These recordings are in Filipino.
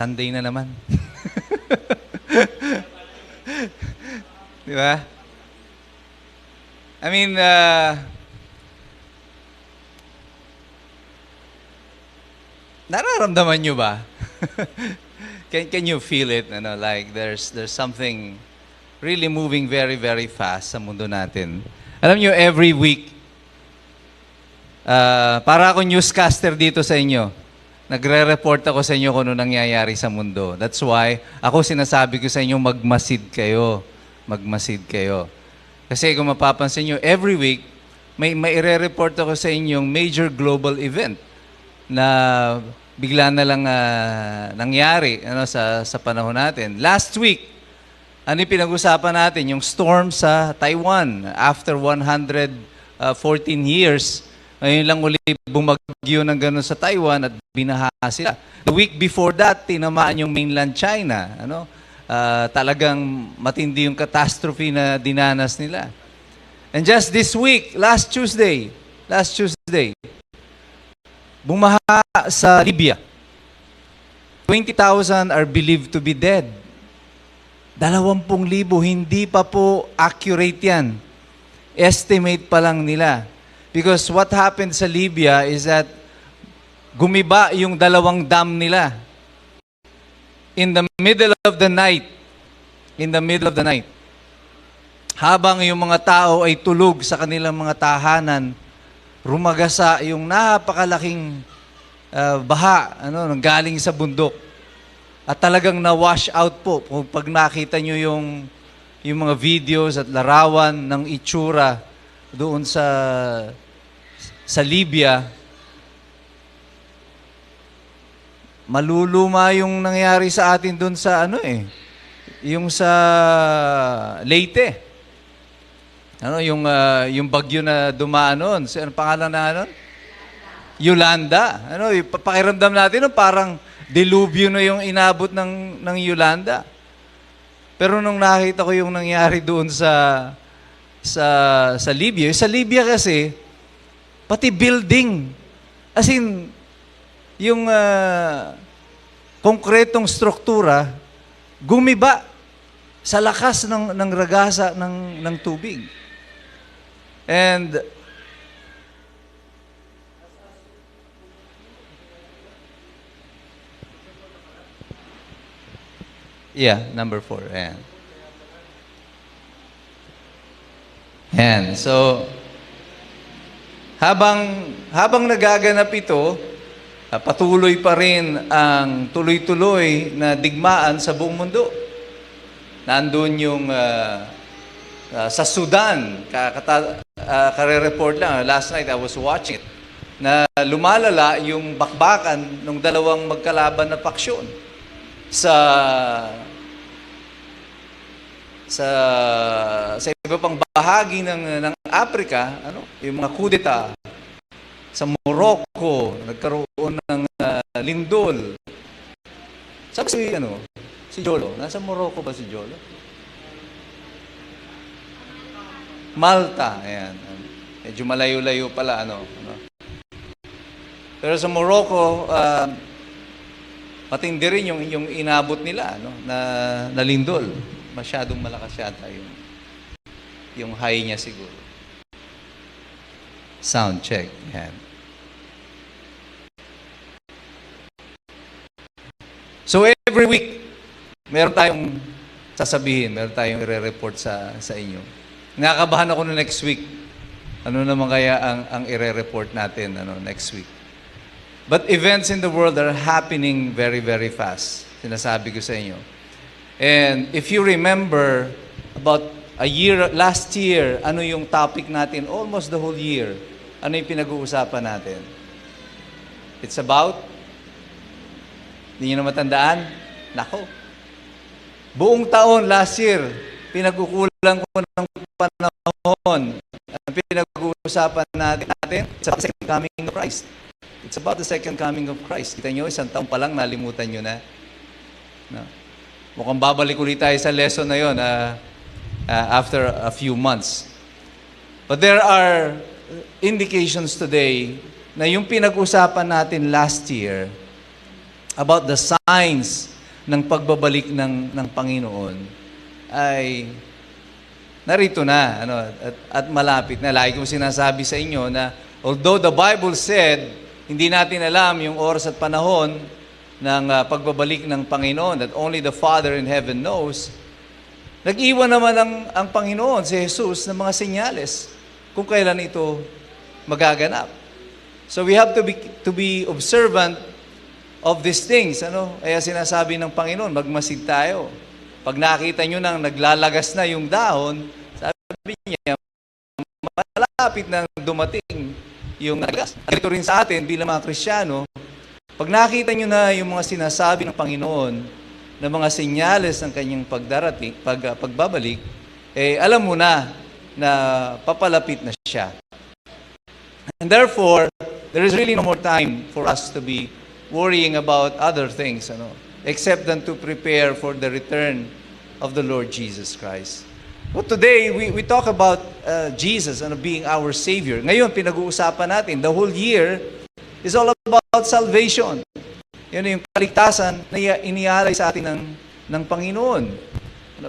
Sunday na naman. Di ba? I mean, nararamdaman nyo ba? Can you feel it? Like there's something really moving very, very fast sa mundo natin. Alam nyo, every week, para ako newscaster dito sa inyo. Nagre-report ako sa inyo kung ano nangyayari sa mundo. That's why ako sinasabi ko sa inyo, magmasid kayo. Magmasid kayo. Kasi kung mapapansin nyo, every week, may ire-report ako sa inyong major global event na bigla na lang nangyari sa panahon natin. Last week, ano yung pinag-usapan natin? Yung storm sa Taiwan. After 114 years, ngayon lang uli bumagyo ng gano'n sa Taiwan at binaha sila. The week before that, tinamaan yung mainland China. Talagang matindi yung catastrophe na dinanas nila. And just this week, last Tuesday, bumaha sa Libya. 20,000 are believed to be dead. 20,000, hindi pa po accurate yan. Estimate pa lang nila. Because what happened sa Libya is that gumiba yung dalawang dam nila. In the middle of the night, habang yung mga tao ay tulog sa kanilang mga tahanan, rumagasa yung napakalaking baha, galing sa bundok. At talagang na-wash out po. Pag nakita nyo yung mga videos at larawan ng itsura doon sa Libya, maluluma yung nangyari sa atin doon sa yung sa Leyte. Yung bagyo na dumaan noon. Ano pangalan na Yolanda. Pakiramdam natin parang delubyo na yung inabot ng Yolanda. Pero nung nakita ko yung nangyari doon sa Libya. Sa Libya kasi, pati building, as in, yung konkretong struktura, gumiba sa lakas ng ragasa ng tubig. And, number 4. Yan. So, habang nagaganap ito, patuloy pa rin ang tuloy-tuloy na digmaan sa buong mundo. Nandun yung sa Sudan, kare-report lang, last night I was watching it, na lumalala yung bakbakan ng dalawang magkalaban na paksyon sa iba pang bahagi ng Africa, yung mga kudeta sa Morocco, nagkaroon ng lindol. Sabi si Jolo, nasa Morocco ba si Jolo? Malta, ayan. Medyo malayo-layo pala, Pero sa Morocco, matindi rin yung inabot nila, na lindol. Masyadong malakas yata yung high niya siguro. Sound check. Yan. So every week, meron tayong sasabihin, meron tayong i-report sa inyo. Nakakabahan ako no next week. Ano naman kaya ang i-report natin next week? But events in the world are happening very, very fast. Sinasabi ko sa inyo. And if you remember, about last year, ano yung topic natin? Almost the whole year. Ano yung pinag-uusapan natin? It's about? Hindi nyo na matandaan? Nako. Buong taon, last year, pinag-ukulang ko ng panahon. Ang pinag-uusapan natin, it's about the second coming of Christ. It's about the second coming of Christ. Kita nyo, isang taon pa lang, nalimutan nyo na. No? Mukhang babalik ulit tayo sa lesson na yun after a few months. But there are indications today na yung pinag-usapan natin last year about the signs ng pagbabalik ng Panginoon ay narito na, at malapit na. Lagi kong sinasabi sa inyo na although the Bible said, hindi natin alam yung oras at panahon ng pagbabalik ng Panginoon, that only the Father in heaven knows, nag-iwan naman ang Panginoon, si Jesus, ng mga senyales kung kailan ito magaganap. So we have to be observant of these things. Kaya sinasabi ng Panginoon, magmasid tayo. Pag nakita nyo nang naglalagas na yung dahon, sabi niya, malapit na dumating yung nagas. Ito rin sa atin bilang mga Kristiyano, pag nakita nyo na yung mga sinasabi ng Panginoon, na mga senyales ng kanyang pagbabalik, alam mo na papalapit na siya. And therefore, there is really no more time for us to be worrying about other things, except than to prepare for the return of the Lord Jesus Christ. But today, we talk about Jesus being our Savior. Ngayon, pinag-uusapan natin, the whole year is all about salvation. Yan yung kaligtasan na inialay sa atin ng Panginoon.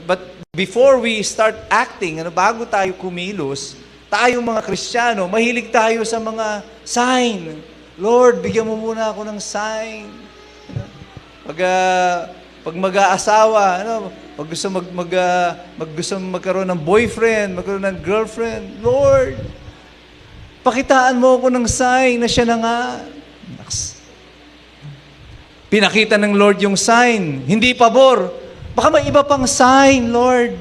But before we start acting, bago tayo kumilos, tayong mga Kristiyano, mahilig tayo sa mga sign. Lord, bigyan mo muna ako ng sign. Pag mag-aasawa, pag gusto magkaroon ng boyfriend, magkaroon ng girlfriend, Lord, pakitaan mo ako ng sign na siya na nga. Pinakita ng Lord yung sign, hindi pabor. Baka may iba pang sign, Lord.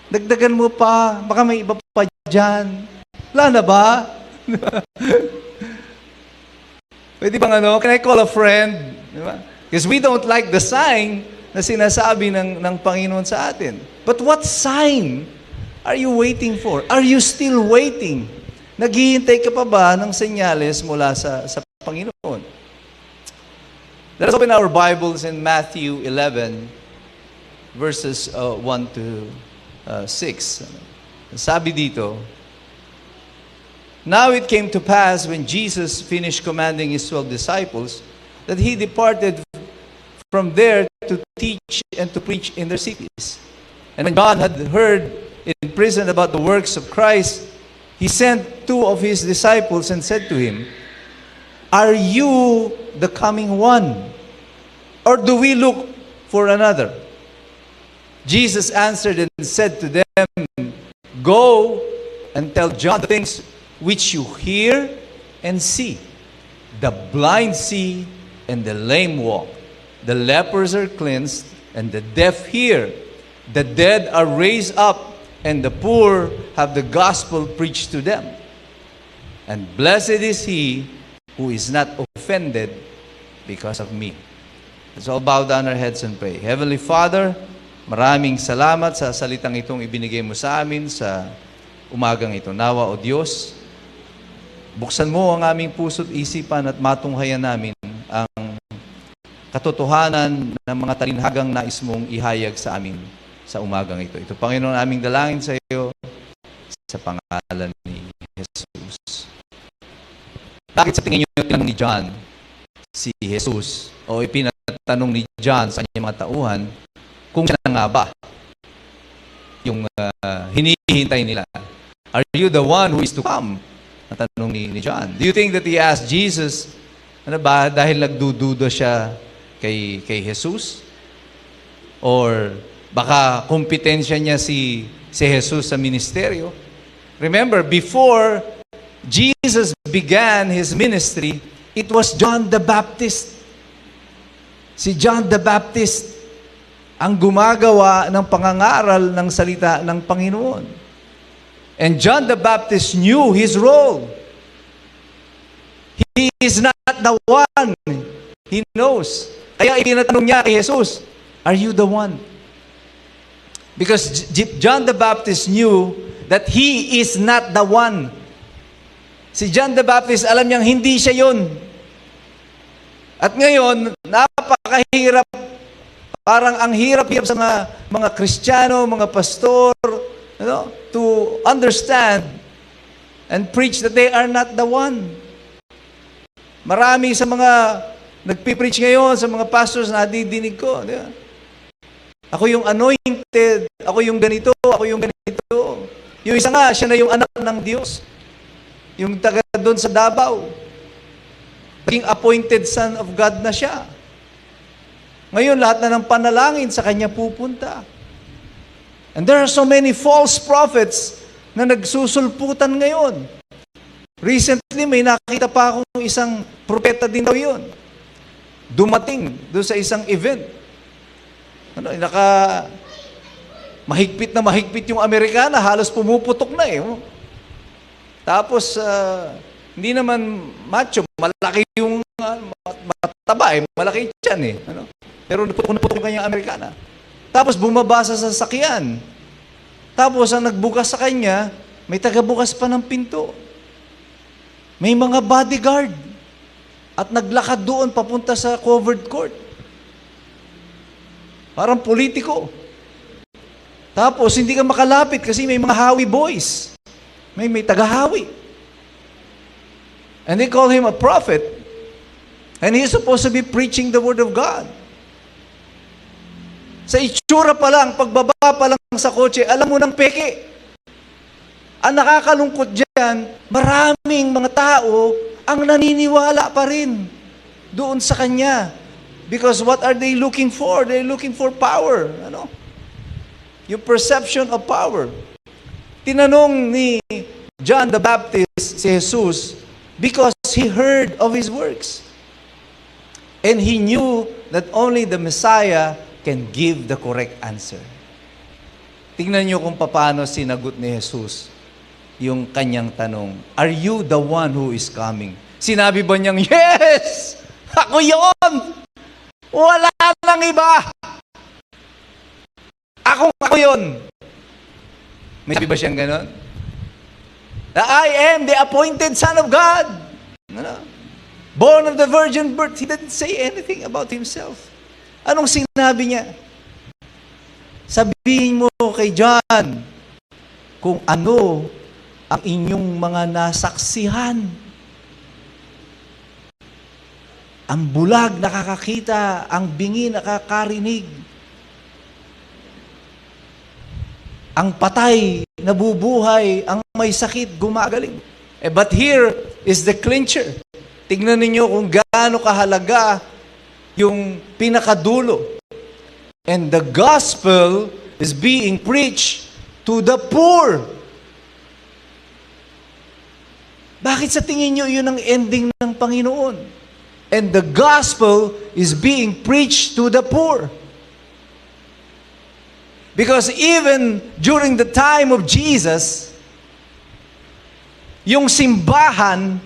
Dagdagan mo pa, baka may iba pa dyan. Wala na ba? Pwede bang can I call a friend? Diba? Because we don't like the sign na sinasabi ng Panginoon sa atin. But what sign are you waiting for? Are you still waiting? Naghihintay ka pa ba ng senyales mula sa Panginoon? Let us open our Bibles in Matthew 11, verses 1 to 6. Sabi dito, Now it came to pass when Jesus finished commanding his 12 disciples that he departed from there to teach and to preach in their cities. And when John had heard in prison about the works of Christ, he sent 2 of his disciples and said to him, Are you the coming one? Or do we look for another? Jesus answered and said to them, Go and tell John the things which you hear and see. The blind see and the lame walk. The lepers are cleansed and the deaf hear. The dead are raised up and the poor have the gospel preached to them. And blessed is he who is not offended because of me. Let's all bow down our heads and pray. Heavenly Father, maraming salamat sa salitang itong ibinigay mo sa amin sa umagang ito. Nawa, O Diyos, buksan mo ang aming puso't isipan at matunghayan namin ang katotohanan ng mga talinhagang nais mong ihayag sa amin sa umagang ito. Ito, Panginoon, aming dalangin sa iyo sa pangalan ni Jesus. Bakit sa tingin niyo tinanong ni John si Jesus o ipinatanong ni John sa kanyang mga tauhan kung siya na nga ba yung hinihintay nila? Are you the one who is to come? Natanong ni John. Do you think that he asked Jesus, dahil nagdududa siya kay Jesus? Or baka kompetensya niya si Jesus sa ministeryo? Remember, before Jesus began his ministry, it was John the Baptist. Si John the Baptist ang gumagawa ng pangangaral ng salita ng Panginoon. And John the Baptist knew his role. He is not the one. He knows. Kaya itinatanong niya kay Jesus, are you the one? Because John the Baptist knew that he is not the one. Si John the Baptist, alam niyang hindi siya yun. At ngayon, napakahirap, parang ang hirap-hirap sa mga Kristiyano, mga pastor, to understand and preach that they are not the one. Marami sa mga nagpipreach ngayon sa mga pastors na didinig ko. Di ba? Ako yung anointed, ako yung ganito, ako yung ganito. Yung isa nga, siya na yung anak ng Diyos. Yung taga doon sa Davao. Naging appointed son of God na siya. Ngayon, lahat na ng panalangin sa kanya pupunta. And there are so many false prophets na nagsusulputan ngayon. Recently, may nakita pa akong isang propeta din daw yun. Dumating doon sa isang event. Mahigpit yung Amerikana, halos pumuputok na eh. Tapos, hindi naman macho, malaki yung mataba eh, malaki tiyan eh. Pero naputok kanyang Amerikana. Tapos bumabasa sa sasakyan. Tapos ang nagbukas sa kanya, may tagabukas pa ng pinto. May mga bodyguard. At naglakad doon papunta sa covered court. Parang politiko. Tapos hindi ka makalapit kasi may mga hawi boys. May tagahawi. And they call him a prophet. And he's supposed to be preaching the word of God. Sa itsura pa lang, pagbaba pa lang sa kotse, alam mo ng peke. Ang nakakalungkot dyan, maraming mga tao ang naniniwala pa rin doon sa kanya. Because what are they looking for? They're looking for power. Yung perception of power. Tinanong ni John the Baptist si Jesus because he heard of his works. And he knew that only the Messiah can give the correct answer. Tingnan niyo kung paano sinagot ni Jesus yung kanyang tanong, are you the one who is coming? Sinabi ba niyang, yes! Ako yon! Wala nang iba! Ako yon! May sabi ba siyang ganon? I am the appointed Son of God. Born of the virgin birth. He didn't say anything about himself. Anong sinabi niya? Sabihin mo kay John kung ano ang inyong mga nasaksihan. Ang bulag nakakakita, ang bingi nakakarinig. Ang patay nabubuhay, ang may sakit gumagaling. But here is the clincher. Tignan ninyo kung gaano kahalaga yung pinakadulo. And the gospel is being preached to the poor. Bakit sa tingin nyo yun ang ending ng Panginoon? And the gospel is being preached to the poor. Because even during the time of Jesus, yung simbahan,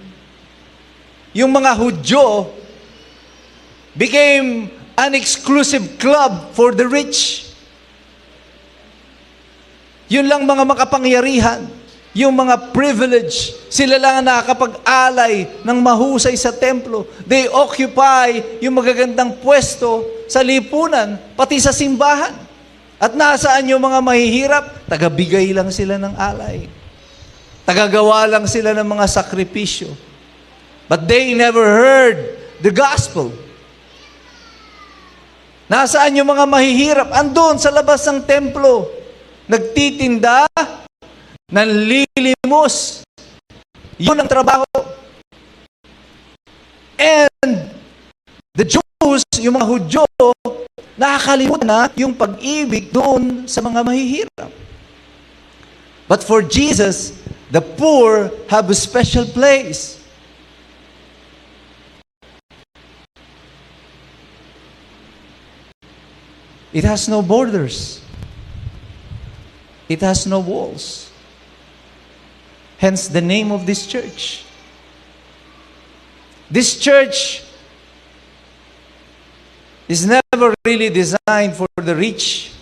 yung mga Hudyo, became an exclusive club for the rich. Yun lang mga makapangyarihan, yung mga privilege, sila lang ang nakakapag-alay ng mahusay sa templo. They occupy yung magagandang pwesto sa lipunan, pati sa simbahan. At nasaan yung mga mahihirap? Tagabigay lang sila ng alay. Tagagawa lang sila ng mga sakripisyo. But they never heard the gospel. Nasaan yung mga mahihirap? Andun sa labas ng templo. Nagtitinda, nanlilimos. Yun ang trabaho. And the Jews, yung mga Hudyo, nakakalimutan na yung pag-ibig doon sa mga mahihirap. But for Jesus, the poor have a special place. It has no borders. It has no walls. Hence the name of this church. This church is never really designed for the rich.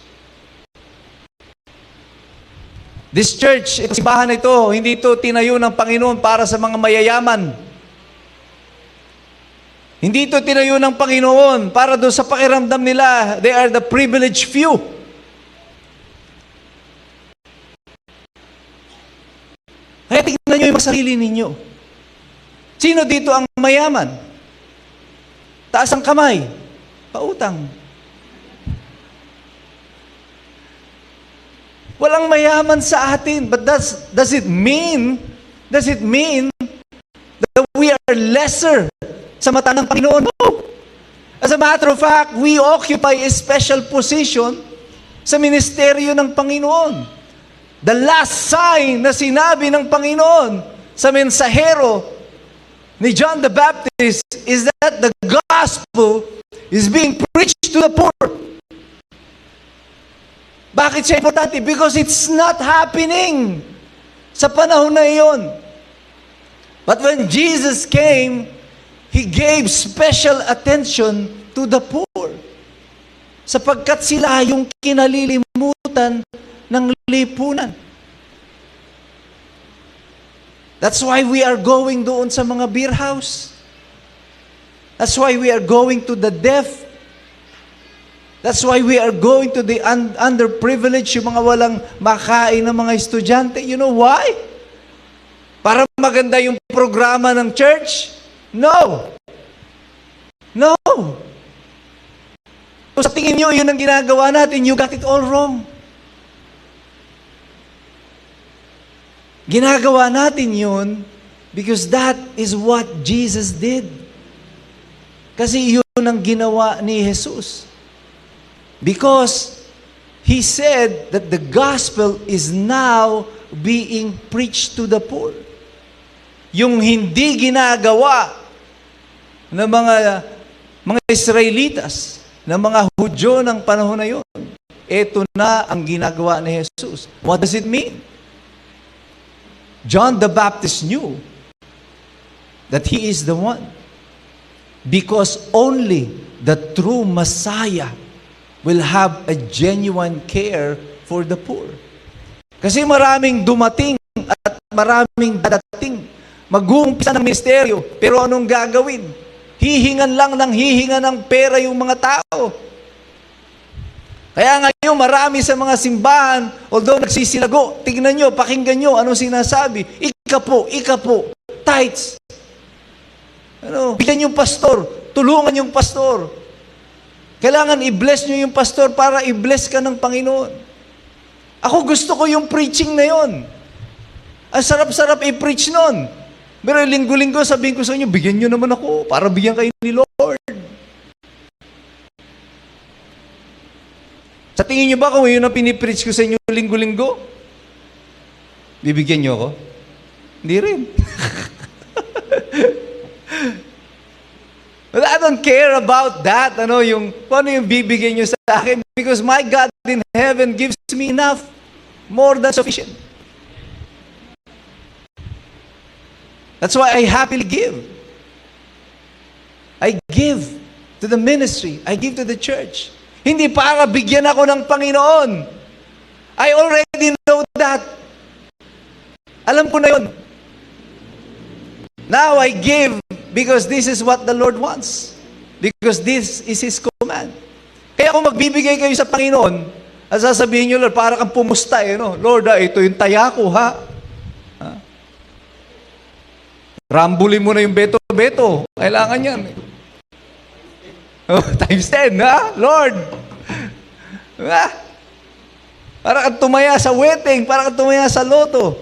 This church, simbahan ito, hindi ito tinayo ng Panginoon para sa mga mayayaman. Hindi ito tinayo ng Panginoon para doon sa pakiramdam nila, they are the privileged few. Kaya tingnan nyo yung sarili ninyo. Sino dito ang mayaman? Taas ang kamay, pautang. Walang mayaman sa atin. But does it mean that we are lesser sa mata ng Panginoon? No. As a matter of fact, we occupy a special position sa ministeryo ng Panginoon. The last sign na sinabi ng Panginoon sa mensahero ni John the Baptist is that the gospel is being preached to the poor. Bakit siya importante? Because it's not happening sa panahon na iyon. But when Jesus came, He gave special attention to the poor. Sapagkat sila yung kinalilimutan ng lipunan. That's why we are going doon sa mga beer house. That's why we are going to the deaf. That's why we are going to the underprivileged, yung mga walang makain ng mga estudyante. You know why? Para maganda yung programa ng church? No. No. Kung sa tingin nyo, yun ang ginagawa natin, you got it all wrong. Ginagawa natin yun because that is what Jesus did. Kasi yun ang ginawa ni Jesus. Because He said that the gospel is now being preached to the poor. Yung hindi ginagawa ng mga Israelitas, ng mga Hudyo ng panahon na yun, ito na ang ginagawa ni Jesus. What does it mean? John the Baptist knew that he is the one. Because only the true Messiah will have a genuine care for the poor. Kasi maraming dumating at maraming dadating. Mag-uumpisa ng misteryo, pero anong gagawin? Hihingan lang ng hihingan ng pera yung mga tao. Kaya ngayon marami sa mga simbahan, although nagsisilago, tignan nyo, pakinggan nyo, anong sinasabi? Ika po, tithes. Bigyan yung pastor, tulungan yung pastor. Kailangan i-bless nyo yung pastor para i-bless ka ng Panginoon. Ako gusto ko yung preaching na yon. Ang sarap-sarap i-preach nun. Pero linggo-linggo sabihin ko sa inyo, bigyan nyo naman ako para bigyan kayo ni Lord. Sa tingin nyo ba kung yun ang pinipreach ko sa inyo linggo-linggo? Bibigyan nyo ako? Hindi rin. But I don't care about that, yung bibigyan nyo sa akin, because my God in heaven gives me enough, more than sufficient. That's why I happily give. I give to the ministry. I give to the church. Hindi para bigyan ako ng Panginoon. I already know that. Alam ko na yun. Now I give because this is what the Lord wants. Because this is His command. Kaya kung magbibigay kayo sa Panginoon, at sasabihin nyo, Lord, para kang pumusta Lord, ito yung taya ko, ha? Rambulin mo na yung beto-beto. Kailangan yan. Times 10, ha? Lord! Para kang tumaya sa wedding, para kang tumaya sa loto.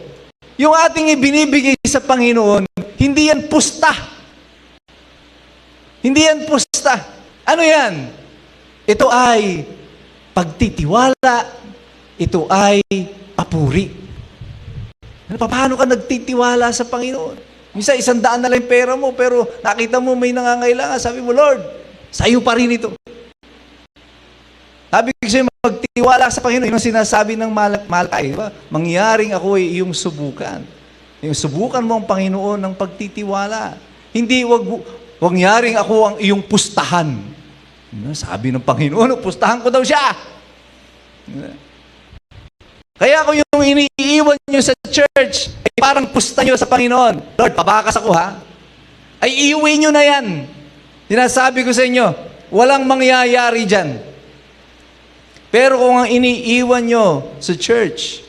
Yung ating ibinibigay sa Panginoon, hindi yan pusta. Hindi yan pusta. Ano yan? Ito ay pagtitiwala. Ito ay papuri. Paano ka nagtitiwala sa Panginoon? Minsan, 100 na lang yung pera mo, pero nakita mo may nangangailangan. Sabi mo, Lord, sa'yo pa rin ito. Sabi ko sa'yo, magtiwala sa Panginoon. Yung sinasabi ng Malakay, diba? Mangyaring ako ay iyong subukan. Yung subukan mo ang Panginoon ng pagtitiwala. Hindi, wag nyaring ako ang iyong pustahan. Sabi ng Panginoon, pustahan ko daw siya. Kaya kung yung iniiwan nyo sa church, ay parang pusta nyo sa Panginoon. Lord, pabakas ako, ha? Ay iuwi nyo na yan. Sinasabi ko sa inyo, walang mangyayari dyan. Pero kung ang iniiwan nyo sa church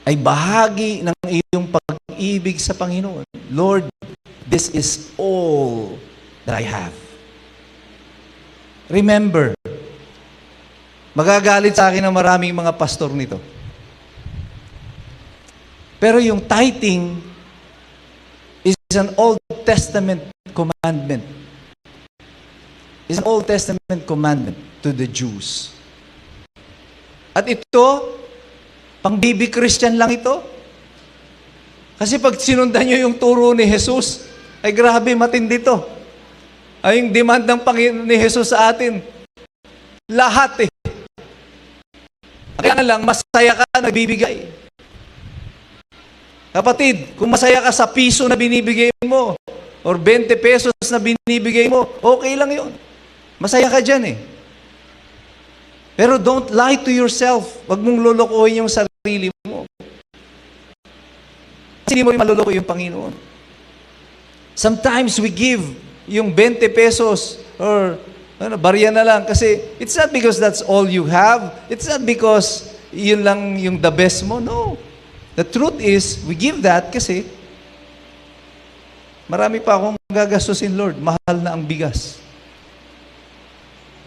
ay bahagi ng iyong pag-ibig sa Panginoon, Lord, this is all that I have. Remember, magagalit sa akin ang maraming mga pastor nito. Pero yung tithing is an Old Testament commandment. It's an Old Testament commandment to the Jews. At ito, pang baby Christian lang ito. Kasi pag sinundan nyo yung turo ni Jesus, ay grabe, matindi to. Ay yung demand ng Panginoon ni Jesus sa atin. Lahat eh. Kaya lang, masaya ka nagbibigay. Kapatid, kung masaya ka sa piso na binibigay mo, or 20 pesos na binibigay mo, okay lang yun. Masaya ka dyan eh. Pero don't lie to yourself. Huwag mong lolokohin yung sarili mo. Kasi hindi mo rin maloloko yung Panginoon. Sometimes we give yung 20 pesos or barya na lang kasi it's not because that's all you have. It's not because yun lang yung the best mo. No. The truth is, we give that kasi marami pa akong gagastusin, Lord. Mahal na ang bigas.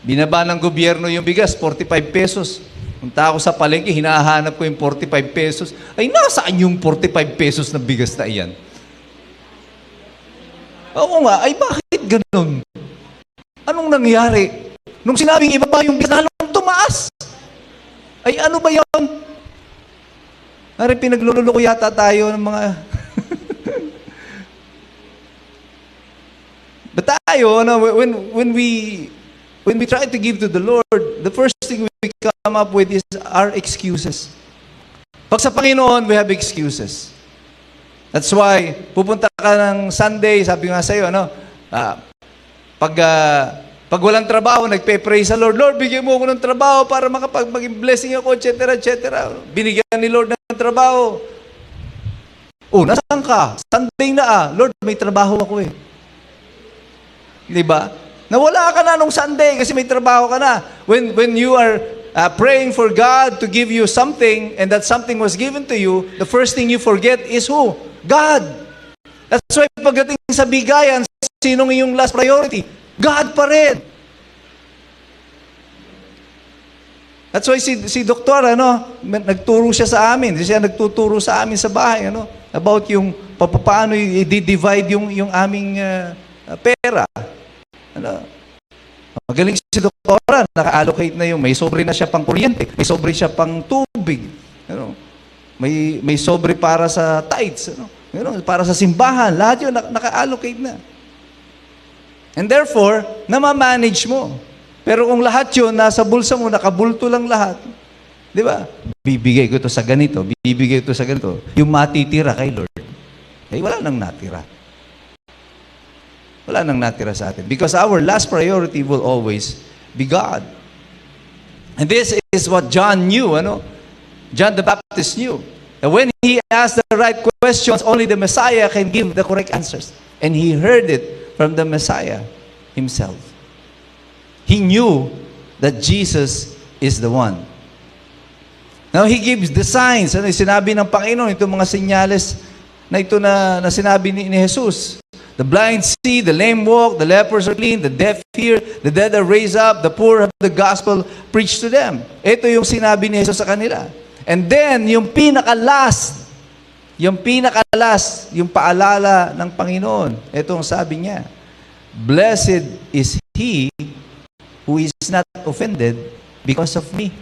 Binaba ng gobyerno yung bigas, 45 pesos. Punta ako sa palengke, hinahanap ko yung 45 pesos. Ay, nasaan yung 45 pesos na bigas na iyan? Oo nga, ay bakit ganun? Anong nangyari? Nung sinabing ibaba yung bigas, lalong tumaas. Ay, ano ba yun? Ari, pinagluloko yata tayo ng mga... But tayo, when we try to give to the Lord, the first thing we come up with is our excuses. Pag sa Panginoon, we have excuses. That's why, pupunta ka ng Sunday, sabi nga sa'yo, pag walang trabaho, nagpe-pray sa Lord, Lord, bigyan mo ako ng trabaho para maging blessing ako, etc., etc. Binigyan ni Lord ng trabaho. Oh, nasaan ka? Sunday na Lord, may trabaho ako eh. Diba? Nawala ka na nung Sunday kasi may trabaho ka na. When you are praying for God to give you something and that something was given to you, the first thing you forget is who? God. That's why pagdating sa bigayan, sinong iyong last priority? God pa rin. That's why si Doktor, nagturo siya sa amin. Siya nagtuturo sa amin sa bahay, about yung paano i-divide yung aming pera. Magaling si Doktora, naka-allocate na yung, may sobre na siya pang kuryente, may sobre siya pang tubig, may sobre para sa tithes, para sa simbahan, lahat yun naka-allocate na. And therefore, namamanage mo. Pero kung lahat yun, nasa bulsa mo, nakabulto lang lahat, di ba? Bibigay ko ito sa ganito, bibigay ito sa ganito. Yung matitira kay Lord, ay wala nang natira. Wala nang natira sa atin. Because our last priority will always be God. And this is what John knew, John the Baptist knew. And when he asked the right questions, only the Messiah can give the correct answers. And he heard it from the Messiah himself. He knew that Jesus is the one. Now, he gives the signs. Sinabi ng Panginoon, itong mga senyales na ito na sinabi ni Jesus. The blind see, the lame walk, the lepers are clean, the deaf hear, the dead are raised up, the poor have the gospel preached to them. Ito yung sinabi ni Jesus sa kanila. And then, yung pinaka-last, yung paalala ng Panginoon, ito ang sabi niya, Blessed is he who is not offended because of me.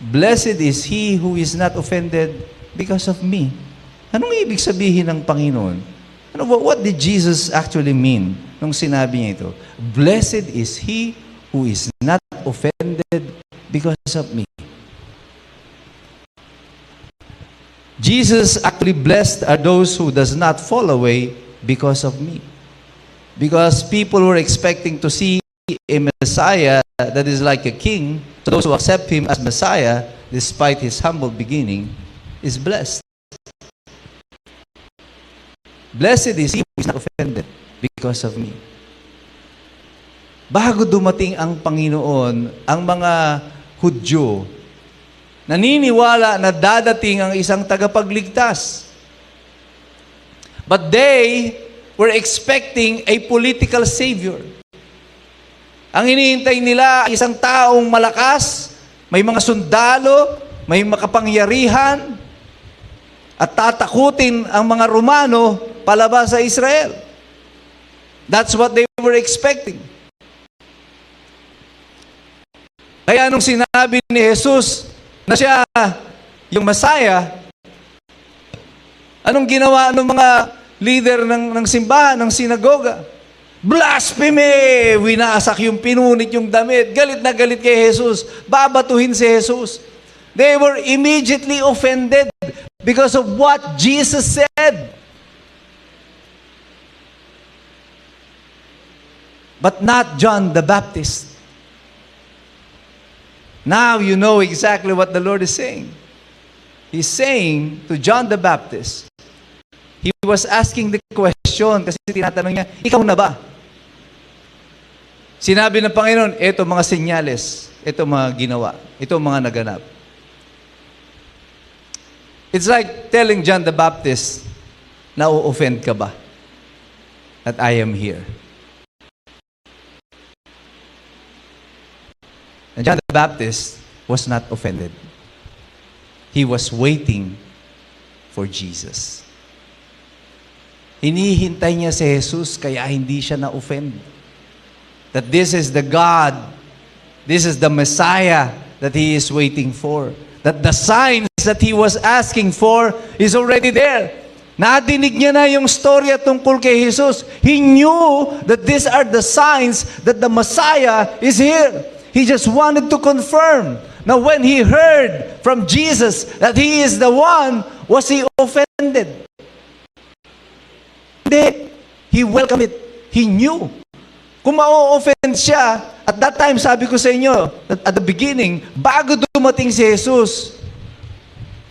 Blessed is he who is not offended because of me. Anong ibig sabihin ng Panginoon? What did Jesus actually mean nung sinabi niya ito? Blessed is he who is not offended because of me. Jesus actually blessed are those who does not fall away because of me. Because people were expecting to see a Messiah that is like a king, so those who accept him as Messiah, despite his humble beginning, is blessed. Blessed is he who is not offended because of me. Bago dumating ang Panginoon, ang mga Hudyo, naniniwala na dadating ang isang tagapagligtas. But they were expecting a political savior. Ang hinihintay nila ay isang taong malakas, may mga sundalo, may makapangyarihan, at tatakutin ang mga Romano palabas sa Israel. That's what they were expecting. Kaya nung sinabi ni Jesus na siya yung Messiah, anong ginawa ng mga leader ng simbahan, ng sinagoga? Blasphemy! Winasak yung pinunit yung damit. Galit na galit kay Jesus. Babatuhin si Jesus. They were immediately offended because of what Jesus said. But not John the Baptist. Now you know exactly what the Lord is saying. He's saying to John the Baptist, he was asking the question kasi tinatanong niya, ikaw na ba? Sinabi ng Panginoon, ito mga senyales, ito mga ginawa, ito mga naganap. It's like telling John the Baptist, na-offend ka ba? That I am here. And John the Baptist was not offended. He was waiting for Jesus. Hinihintay niya si Jesus kaya hindi siya na-offend. That this is the God, this is the Messiah that he is waiting for. That the signs that he was asking for is already there. Nadinig niya na yung storya tungkol kay Jesus. He knew that these are the signs that the Messiah is here. He just wanted to confirm. Now when he heard from Jesus that he is the one, was he offended? Hindi. He welcomed it. He knew. Kung ma-offend siya, at that time, sabi ko sa inyo, at the beginning, bago dumating si Jesus,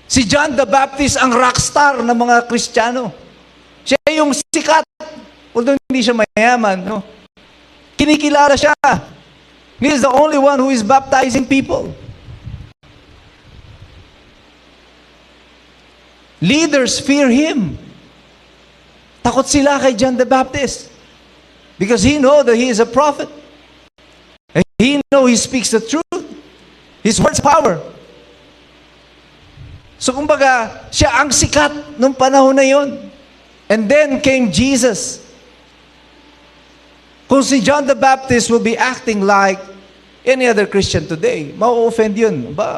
si John the Baptist ang rockstar ng mga Kristiyano. Siya yung sikat. Although hindi siya mayaman, no? Kinikilala siya. He is the only one who is baptizing people. Leaders fear him. Takot sila kay John the Baptist. Because he know that he is a prophet. And he know he speaks the truth. His word's power. So kumbaga, siya ang sikat nung panahon na yon. And then came Jesus. Kung si John the Baptist will be acting like any other Christian today, ma-offend yun. Ba,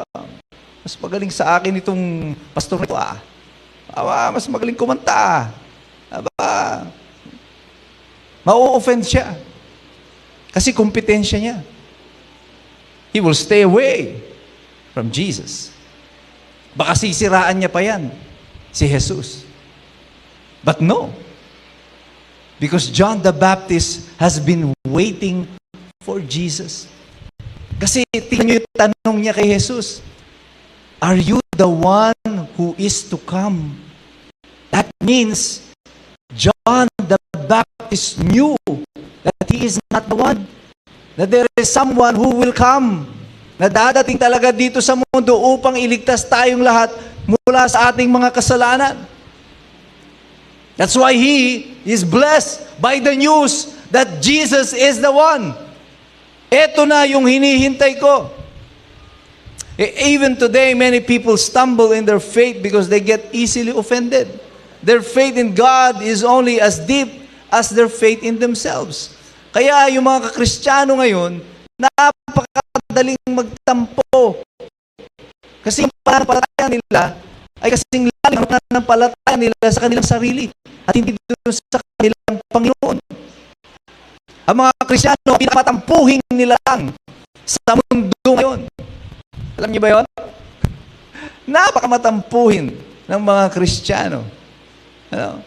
mas magaling sa akin itong pastor nito mas magaling kumanta Aba, ma-offend siya. Kasi kompetensya niya. He will stay away from Jesus. Baka sisiraan niya pa yan, si Jesus. But no. Because John the Baptist has been waiting for Jesus. Kasi tingnan niyo yung tanong niya kay Jesus. Are you the one who is to come? That means John the Baptist knew that he is not the one. That there is someone who will come. Na dadating talaga dito sa mundo upang iligtas tayong lahat mula sa ating mga kasalanan. That's why he is blessed by the news that Jesus is the one. Ito na yung hinihintay ko. Even today, many people stumble in their faith because they get easily offended. Their faith in God is only as deep as their faith in themselves. Kaya yung mga Kristiyano ngayon, napakadaling magtampo. Kasi yung pananampalataya nila ay kasing lalim ang pananampalataya nila sa kanilang sarili at hindi doon sa kanilang Panginoon. Ang mga Kristiyano, pinapatampuhin nila lang sa mundo ngayon. Alam niyo ba yun? Napakamatampuhin ng mga Kristiyano. Ano?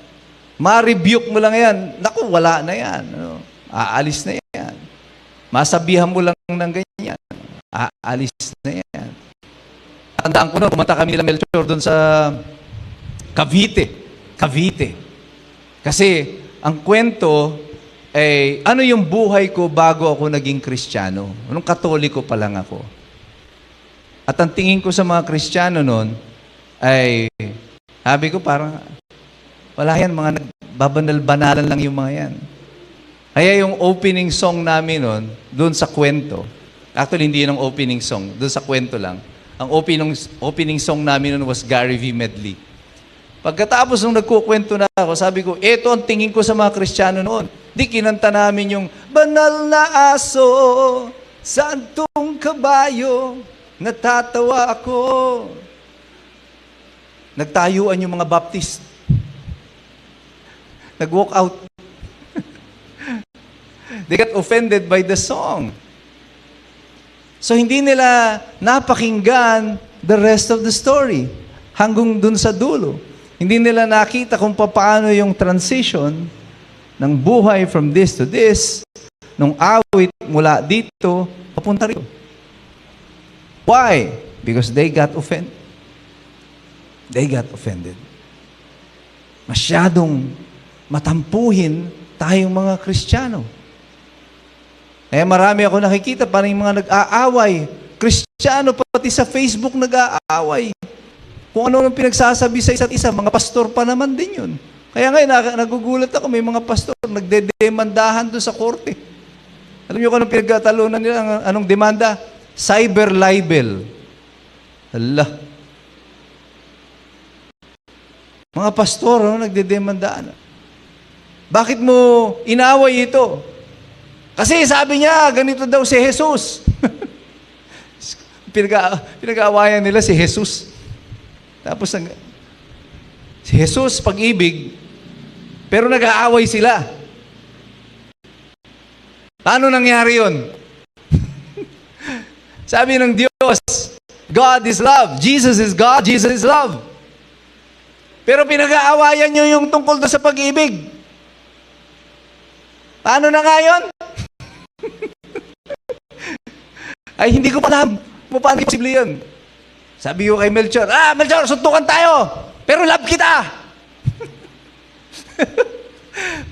Ma-rebuke mo lang yan. Naku, wala na yan. Ano? Aalis na yan. Masabihan mo lang ng ganyan. Aalis na yan. Tandaan ko na, kumanta kami nila Melchor doon sa Cavite. Kasi, ang kwento ay, ano yung buhay ko bago ako naging Kristiyano? Anong Katoliko pa lang ako? At ang tingin ko sa mga Kristiyano noon, ay, sabi ko parang, wala yan, mga nagbabanal-banalan lang yung mga yan. Kaya yung opening song namin nun, doon sa kwento, actually hindi yun ang opening song, doon sa kwento lang, ang opening song namin nun was Gary V. Medley. Pagkatapos nung nagkukwento na ako, sabi ko, eto ang tingin ko sa mga Kristiyano noon. Di kinanta namin yung, banal na aso, santong kabayo, natatawa ako. Nagtayuan yung mga Baptist. Nag-walk out. They got offended by the song. So hindi nila napakinggan the rest of the story hanggang dun sa dulo. Hindi nila nakita kung paano yung transition ng buhay from this to this, nung awit mula dito, papunta rito. Why? Because they got offended. They got offended. Masyadong matampuhin tayong mga Kristiyano. Eh marami ako nakikita, parang yung mga nag-aaway. Kristiyano, pati sa Facebook nag-aaway. Kung ano nang pinagsasabi sa isa't isa, mga pastor pa naman din yun. Kaya ngayon, nagugulat ako, may mga pastor nagdedemandahan doon sa korte. Alam niyo kung anong pinagkatalunan nila, anong demanda? Cyber libel. Hala. Mga pastor, nagdedemandaan. Bakit mo inaway ito? Kasi sabi niya, ganito daw si Jesus. Pinag-aawayan nila si Jesus. Tapos, si Jesus, pag-ibig, pero nag-aaway sila. Paano nangyari yun? Sabi ng Diyos, God is love. Jesus is God. Jesus is love. Pero pinag-aawayan nyo yung tungkol doon sa pag-ibig. Paano na nga yun? Ay, hindi ko pa alam. Paano posible yun? Sabi ko kay Melchor, Melchor, suntukan tayo! Pero love kita!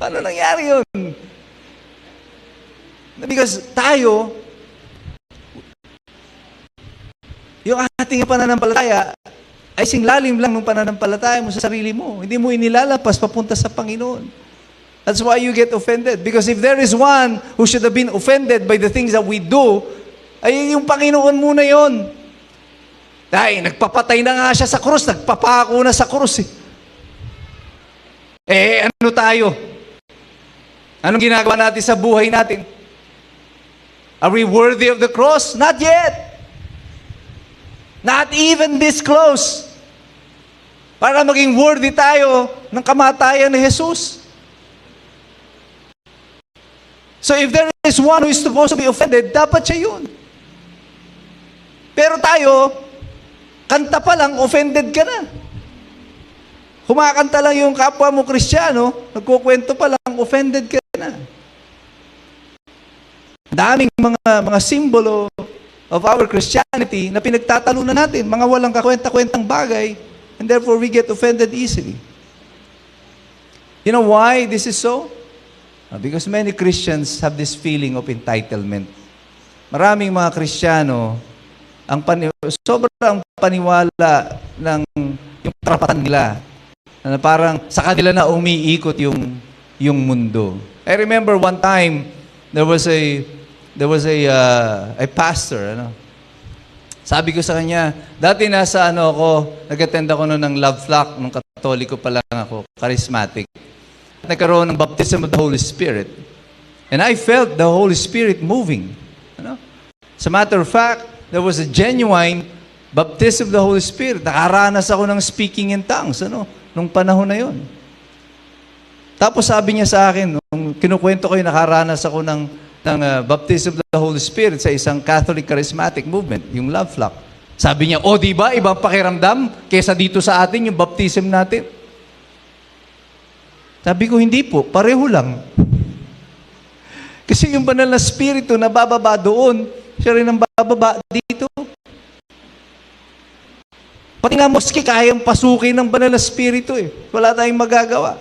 Paano nangyari yun? Because tayo, yung ating pananampalataya, ay singlalim lang ng pananampalataya mo sa sarili mo. Hindi mo inilalampas papunta sa Panginoon. That's why you get offended. Because if there is one who should have been offended by the things that we do, ay yung Panginoon muna yon. Dahil nagpapatay na nga siya sa krus, nagpapako na sa krus. Ano tayo? Anong ginagawa natin sa buhay natin? Are we worthy of the cross? Not yet. Not even this close. Para maging worthy tayo ng kamatayan ni Jesus. So if there is one who is supposed to be offended, dapat siya yun. Pero tayo, kanta pa lang, offended ka na. Kumakanta lang yung kapwa mo Kristiyano, nagkukwento pa lang, offended ka na. Daming mga simbolo of our Christianity na pinagtatalunan natin, mga walang kakwenta-kwentang bagay, and therefore we get offended easily. You know why this is so? Because many Christians have this feeling of entitlement. Maraming mga Kristiyano, sobrang paniwala ng yung karapatan nila, na parang sa kanila na umiikot yung mundo. I remember one time, there was a pastor, Sabi ko sa kanya, dati nag-attend ako ng Love Flock, nung Katoliko pa lang ako, charismatic. Nagkaroon ng baptism of the Holy Spirit. And I felt the Holy Spirit moving. As a matter of fact, there was a genuine baptism of the Holy Spirit. Nakaranas ako ng speaking in tongues, nung panahon na yon. Tapos sabi niya sa akin, nung kinukwento ko nakaranas ako ng baptism of the Holy Spirit sa isang Catholic charismatic movement, yung Love Flock. Sabi niya, di ba, ibang pakiramdam kesa dito sa atin, yung baptism natin? Sabi ko, hindi po, pareho lang. Kasi yung banal na spirito na bababa doon, siya rin ang bababa dito. Pati nga moski, kayang pasukin ng banal na spirito eh. Wala tayong magagawa.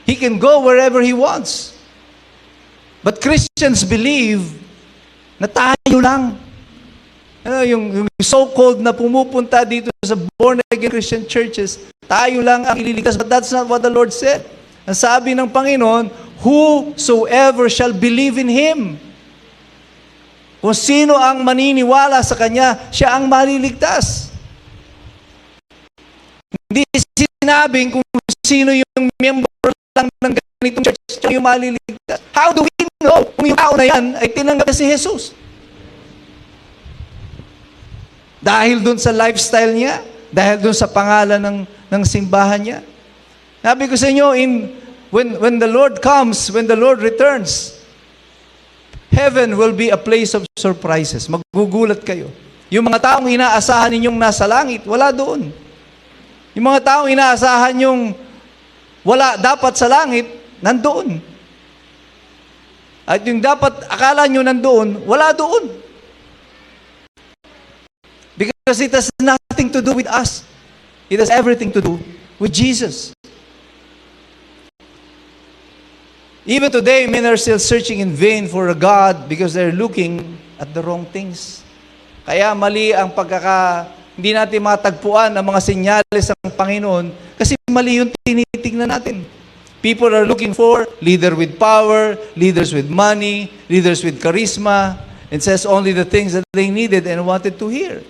He can go wherever he wants. But Christians believe na tayo lang. Yung so-called na pumupunta dito sa born-again Christian churches, tayo lang ang ililigtas. But that's not what the Lord said. Ang sabi ng Panginoon, whosoever shall believe in Him. Kung sino ang maniniwala sa Kanya, siya ang maliligtas. Hindi sinabing kung sino yung member lang ng ganitong church, siya yung maliligtas. How do we know kung yung tao na yan ay tinanggap na si Jesus? Dahil dun sa lifestyle niya, dahil dun sa pangalan ng simbahan niya. Sabi ko sa inyo, when the Lord comes, when the Lord returns, heaven will be a place of surprises. Magugulat kayo. Yung mga taong inaasahan ninyong nasa langit, wala doon. Yung mga taong inaasahan yung wala dapat sa langit, nandoon. At yung dapat akala nyo nandoon, wala doon. Because it has nothing to do with us. It has everything to do with Jesus. Even today, men are still searching in vain for a God because they're looking at the wrong things. Kaya mali ang hindi natin matagpuan ang mga senyales ng Panginoon kasi mali yung tinitingnan natin. People are looking for leader with power, leaders with money, leaders with charisma, and says only the things that they needed and wanted to hear.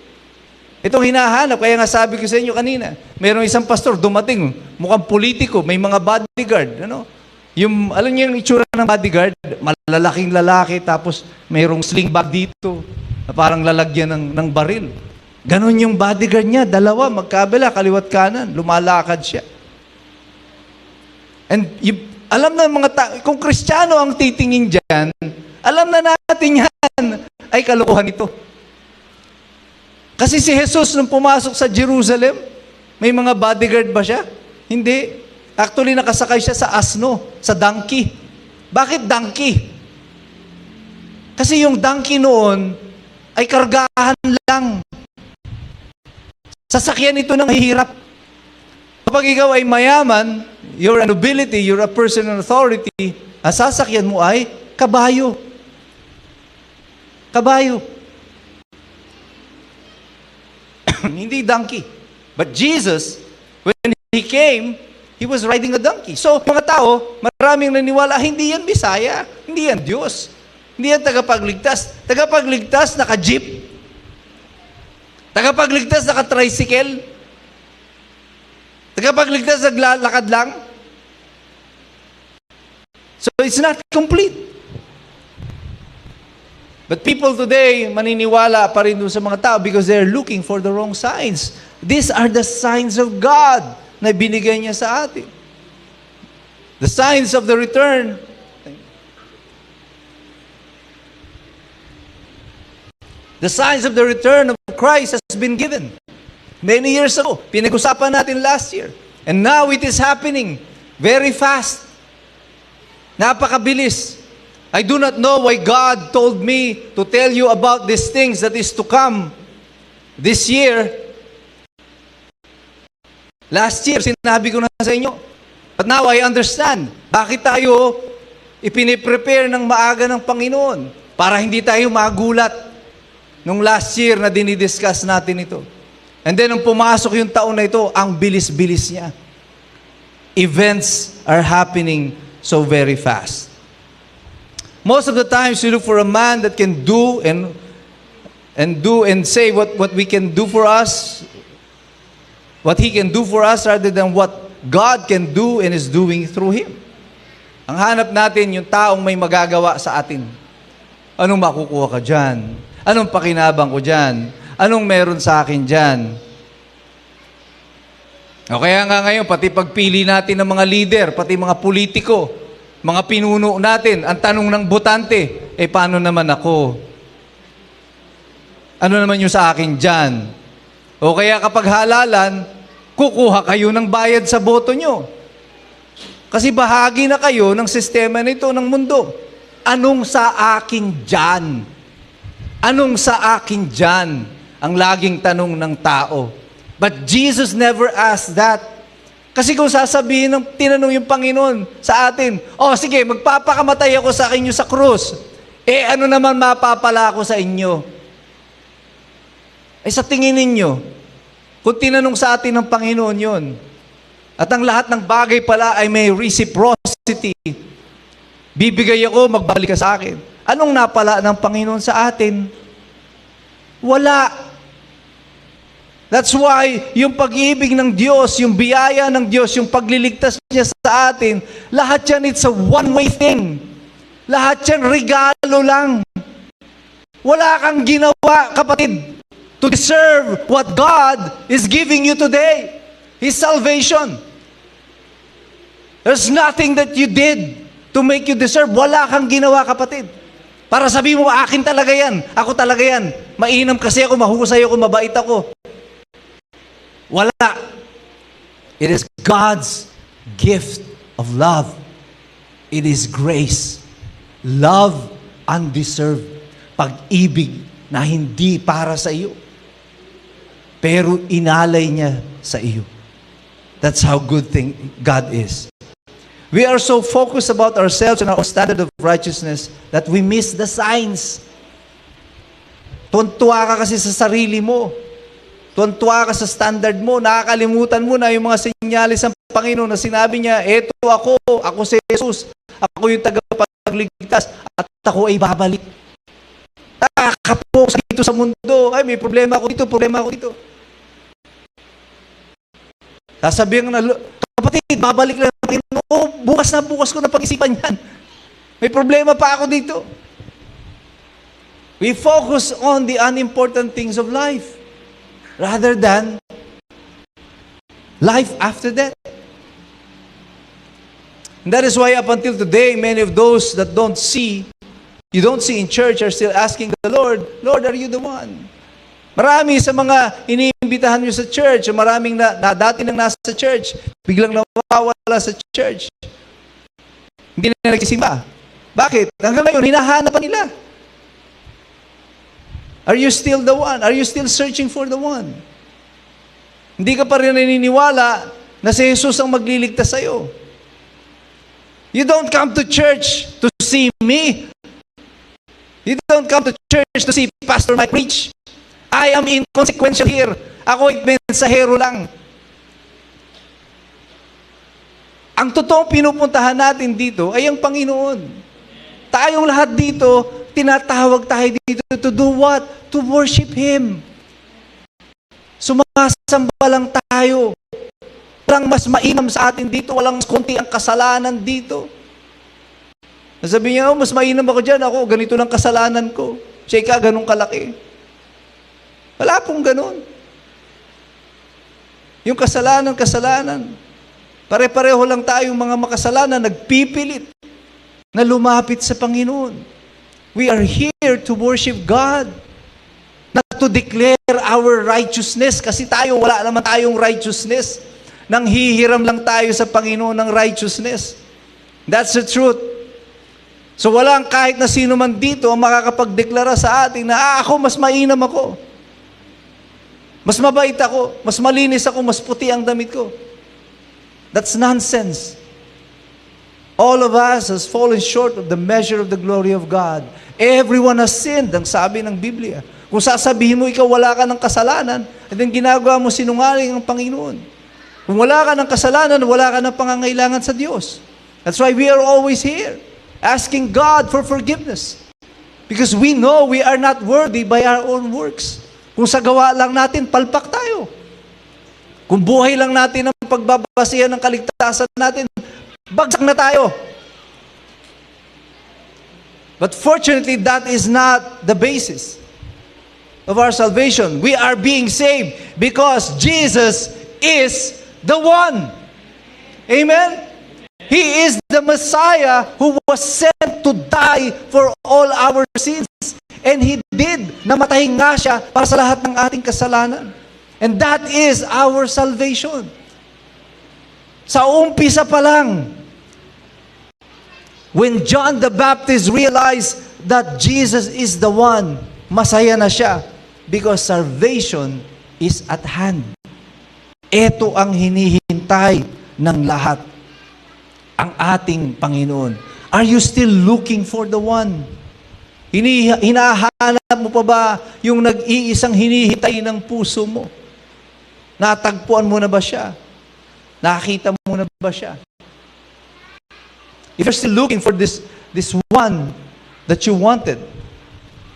Itong hinahanap, kaya nga sabi ko sa inyo kanina, mayroong isang pastor dumating, mukhang politiko, may mga bodyguard, ano? Alam niyo yung itsura ng bodyguard, malalaking lalaki, tapos mayroong sling bag dito, na parang lalagyan ng baril. Ganon yung bodyguard niya, dalawa, magkabila, kaliwat kanan, lumalakad siya. And alam na mga kung Kristiyano ang titingin dyan, alam na natin yan, ay kalokohan ito. Kasi si Jesus nung pumasok sa Jerusalem, may mga bodyguard ba siya? Hindi. Actually, nakasakay siya sa asno, sa donkey. Bakit donkey? Kasi yung donkey noon ay kargahan lang. Sasakyan ito ng mahihirap. Kapag ikaw ay mayaman, you're a nobility, you're a person in authority, ang sasakyan mo ay kabayo. Kabayo. Hindi donkey. But Jesus, when He came, He was riding a donkey. So, mga tao, maraming naniwala, hindi yan Bisaya, hindi yan Diyos. Hindi yan tagapagligtas. Tagapagligtas, naka-jeep. Tagapagligtas, naka-tricycle. Tagapagligtas, naglalakad lang. So, it's not complete. But people today, maniniwala pa rin sa mga tao because they're looking for the wrong signs. These are the signs of God na binigay niya sa atin. The signs of the return. The signs of the return of Christ has been given many years ago. Pinag-usapan natin last year. And now it is happening very fast. Napakabilis. I do not know why God told me to tell you about these things that is to come this year. Last year, sinabi ko na sa inyo. But now I understand. Bakit tayo ipiniprepare ng maaga ng Panginoon? Para hindi tayo magulat nung last year na dinidiscuss natin ito. And then, nung pumasok yung taon na ito, ang bilis-bilis niya. Events are happening so very fast. Most of the times, we look for a man that can do and say what we can do for us, what he can do for us, rather than what God can do and is doing through him. Ang hanap natin yung taong may magagawa sa atin. Anong makukuha ka dyan? Anong pakinabang ko dyan? Anong meron sa akin dyan? O kaya nga ngayon, pati pagpili natin ng mga leader, pati mga politiko, mga pinuno natin, ang tanong ng botante, paano naman ako? Ano naman yung sa akin dyan? O kaya kapag halalan, kukuha kayo ng bayad sa boto nyo. Kasi bahagi na kayo ng sistema nito ng mundo. Anong sa akin dyan? Anong sa akin dyan? Ang laging tanong ng tao. But Jesus never asked that. Kasi kung sasabihin ng tinanong yung Panginoon sa atin, sige, magpapakamatay ako sa inyo sa krus. Ano naman mapapala ako sa inyo? Sa tingin ninyo, kung tinanong sa atin ng Panginoon yun, at ang lahat ng bagay pala ay may reciprocity, Bibigay ako, magbalik ka sa akin. Anong napala ng Panginoon sa atin? Wala. That's why yung pag-ibig ng Diyos, yung biyaya ng Diyos, yung pagliligtas niya sa atin, lahat yan, it's a one-way thing. Lahat yan, regalo lang. Wala kang ginawa, kapatid, to deserve what God is giving you today. His salvation. There's nothing that you did to make you deserve. Wala kang ginawa, kapatid. Para sabihin mo, akin talaga yan. Ako talaga yan. Mainam kasi ako, mahusay ako, mabait ako. Wala. It is God's gift of love. It is grace. Love undeserved. Pag-ibig na hindi para sa iyo. Pero inalay niya sa iyo. That's how good God is. We are so focused about ourselves and our standard of righteousness that we miss the signs. Tuwan-tuwa ka kasi sa sarili mo. Tuwan-tuwa ka sa standard mo. Nakakalimutan mo na yung mga sinyalis ng Panginoon na sinabi niya, eto ako si Jesus. Ako yung tagapagligtas at ako ay babalik. Nakakapokus dito sa mundo. Ay, may problema ako dito. Sasabihin na, kapatid, babalik lang natin. Oh, bukas ko na pag-isipan yan. May problema pa ako dito. We focus on the unimportant things of life rather than life after death. And that is why up until today, many of those that you don't see in church are still asking the Lord, Lord, are you the one? Marami sa mga iniimbitahan nyo sa church, maraming dati nang nasa church, biglang nawawala sa church. Hindi na nagsisimba. Bakit? Hanggang ngayon, hinahanap pa nila. Are you still the one? Are you still searching for the one? Hindi ka pa rin naniniwala na si Jesus ang magliligtas sa'yo. You don't come to church to see me. You don't come to church to see Pastor Mike preach. I am inconsequential here. Ako ay mensahero lang. Ang totoong pinupuntahan natin dito ay ang Panginoon. Tayong lahat dito, tinatawag tayo dito to do what? To worship Him. Sumasamba lang tayo. Walang mas mainam sa atin dito, walang mas konti ang kasalanan dito. Sabi niya, mas mainam ako dyan, ako, ganito lang kasalanan ko. Siya ka, ganun kalaki. Wala pong ganun. Yung kasalanan. Pare-pareho lang tayong mga makasalanan, nagpipilit na lumapit sa Panginoon. We are here to worship God. Not to declare our righteousness, kasi tayo, wala naman tayong righteousness. Nang hihiram lang tayo sa Panginoon ng righteousness. That's the truth. So walang kahit na sino man dito ang makakapagdeklara sa atin na ako, mas mainam ako. Mas mabait ako, mas malinis ako, mas puti ang damit ko. That's nonsense. All of us has fallen short of the measure of the glory of God. Everyone has sinned, ang sabi ng Biblia. Kung sasabihin mo ikaw wala ka ng kasalanan, at then ginagawa mo sinungaling ang Panginoon. Kung wala ka ng kasalanan, wala ka ng pangangailangan sa Diyos. That's why we are always here, asking God for forgiveness. Because we know we are not worthy by our own works. Kung sa gawa lang natin, palpak tayo. Kung buhay lang natin ang pagbabasihan ng kaligtasan natin, bagsak na tayo. But fortunately, that is not the basis of our salvation. We are being saved because Jesus is the one. Amen? He is the Messiah who was sent to die for all our sins. And He did. Namatay nga siya para sa lahat ng ating kasalanan. And that is our salvation. Sa umpisa pa lang, when John the Baptist realized that Jesus is the one, masaya na siya because salvation is at hand. Ito ang hinihintay ng lahat. Ang ating Panginoon. Are you still looking for the one? Hinahanap mo pa ba yung nag-iisang hinihintay ng puso mo? Natagpuan mo na ba siya? Nakita mo na ba siya? If you're still looking for this this one that you wanted.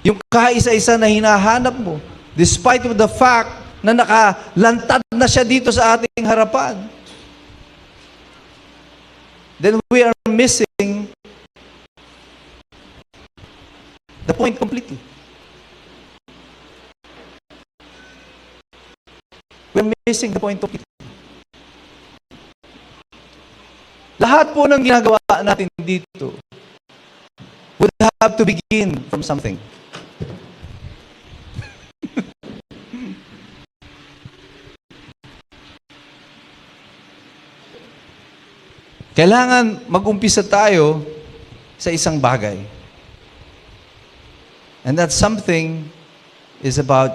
Yung kaisa-isa na hinahanap mo, despite of the fact na nakalantad na siya dito sa ating harapan. Then we are missing the point completely. We're missing the point completely. Lahat po ng ginagawa natin dito would have to begin from something. Kailangan mag-umpisa tayo sa isang bagay. And that something is about